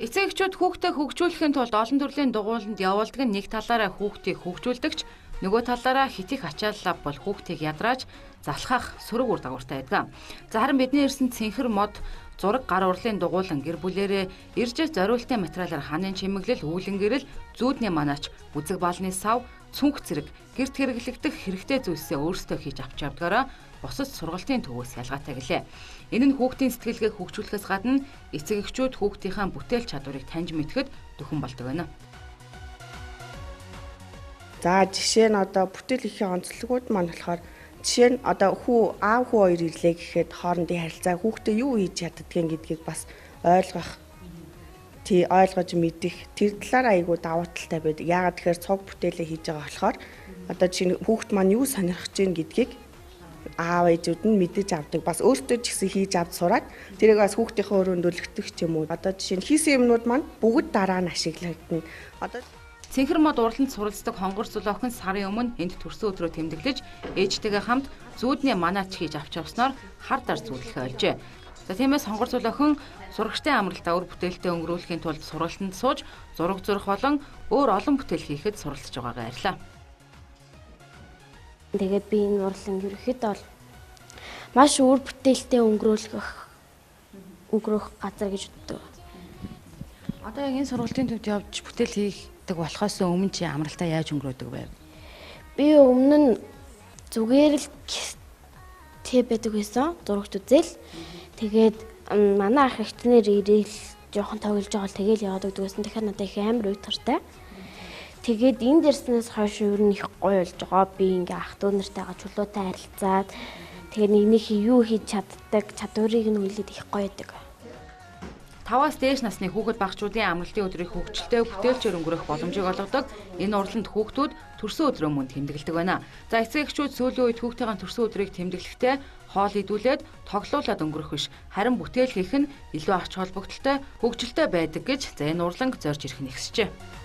Эцэг эхчүүд хүүхдээ хөгжүүлэхийн тулд олон төрлийн дугуйланд явуулдаг нь нэг талаараа хүүхдийг хөгжүүлдэгч, нөгөө талаараа хит их ачааллаа бол хүүхдийг ядрааж залхах сөрөг үр дагавартай байдаг. За харин бидний ирсэн цэнхэр мод зураг гар урлын дугуйлан гэр бүлэрээ ирж зориултын материалаар ханын чимэглэл, үүлэн гэрэл, зүүдний манаач, бүзэг балны сав, цүнх зэрэг гэрт хэрэглэгдэх хэрэгтэй зүйлсээ өөрсдөө хийж авч явдгаараа бусад сургалтын төвөөс ялгаатай гэлээ. Энэ нь хүүхдийн сэтгэлгээг хөгжүүлэхээс гадна эцэг эхчүүд хүүхдийнхээ бүтээл чадварыг таньж мэдэхэд дөхөн болдог байна. За жишээ нь одоо бүтээл хийхээ онцлогуд маань болохоор жишээ нь одоо аав хүү хоёр ирлээ гэхэд хоорондын харилцаа хүүхдээ юу хийж чаддгийг гэдгийг бас ойлгох, ойлгож мэдэх тэр талаар айгүй давуу талтай байдаг. Яагаад тэгэхээр цог бүтээлээ хийж байгаа болохоор одоо жишээ нь хүүхд маань юу сонирхож байна гэдгийг аав ээжүүд нь мэдэж авдаг. Бас өөртөө ч гэсэн хийж авч сураад тэрийг бас хүүхдийнхээ өрөөнд өлгөх ч юм уу. Одоо жишээ нь хийсэн юмнууд маань бүгд дараа нь ашиглагдана. Одоо Цэнхэр мод урланд суралцдаг хонгор зүл охин сарын өмнө энд төрсөн өдрөө тэмдэглэж ээжтэйгээ хамт зүүдний манаач хийж авч явснаар хар дар зүүдлэхээ олжээ. За тиймээс хонгор зүл охин сурагчдын амралтаа өр бүтээлтэй өнгөрүүлэхийн тулд сургалтанд сууж зураг зурх болон өөр олон бүтээл хийхэд суралцж байгаагаа ярьлаа. Тэгээд би энэ урлан ерөөхдөө бол маш өөр бүтээлтэй өнгөрөх газар гэж боддог. Одоо яг энэ сургалтын төвд явж бүтээл хийдэг болохоос өмнө чи амралтаа яаж өнгөрөөдөг вэ? Би өмнө нь зүгээр л байдаг байсан. Зурагт үзэл. Тэгээд манай ах ихтнэр ирээл жоохон тоглож байгаа л тэгээл яваад өгдөг байсан. Тэгэхээр надад их амар уйтгартай. Тэгээд энэ дэрснээс хойш ер нь их гоё болж байгаа. Би ингээ ах дүү нартайгаа чулуутай харилцаад тэгээд нэгнийхээ юу хийж чаддаг чадварыг нь үлээд их гоё байдаг. 5-аас дээш насны хүүхэд багчуудын амралтын өдрийг хөгжилтэй бүтээлчээр өнгөрөх боломжийг олгодог. Энэ урланд хүүхдүүд төрсөн өдрөө мөн тэмдэглэдэг байна. За эцэг эхчүүд сүүлийн үед хүүхдийн төрсөн өдрийг тэмдэглэхдээ хоол идүүлээд тоглоулаад өнгөрөх биш, харин бүтээл хийх нь илүү ач холбогдолтой, хөгжилтэй байдаг гэж энэ урланг зорж ирэх нэгсжээ.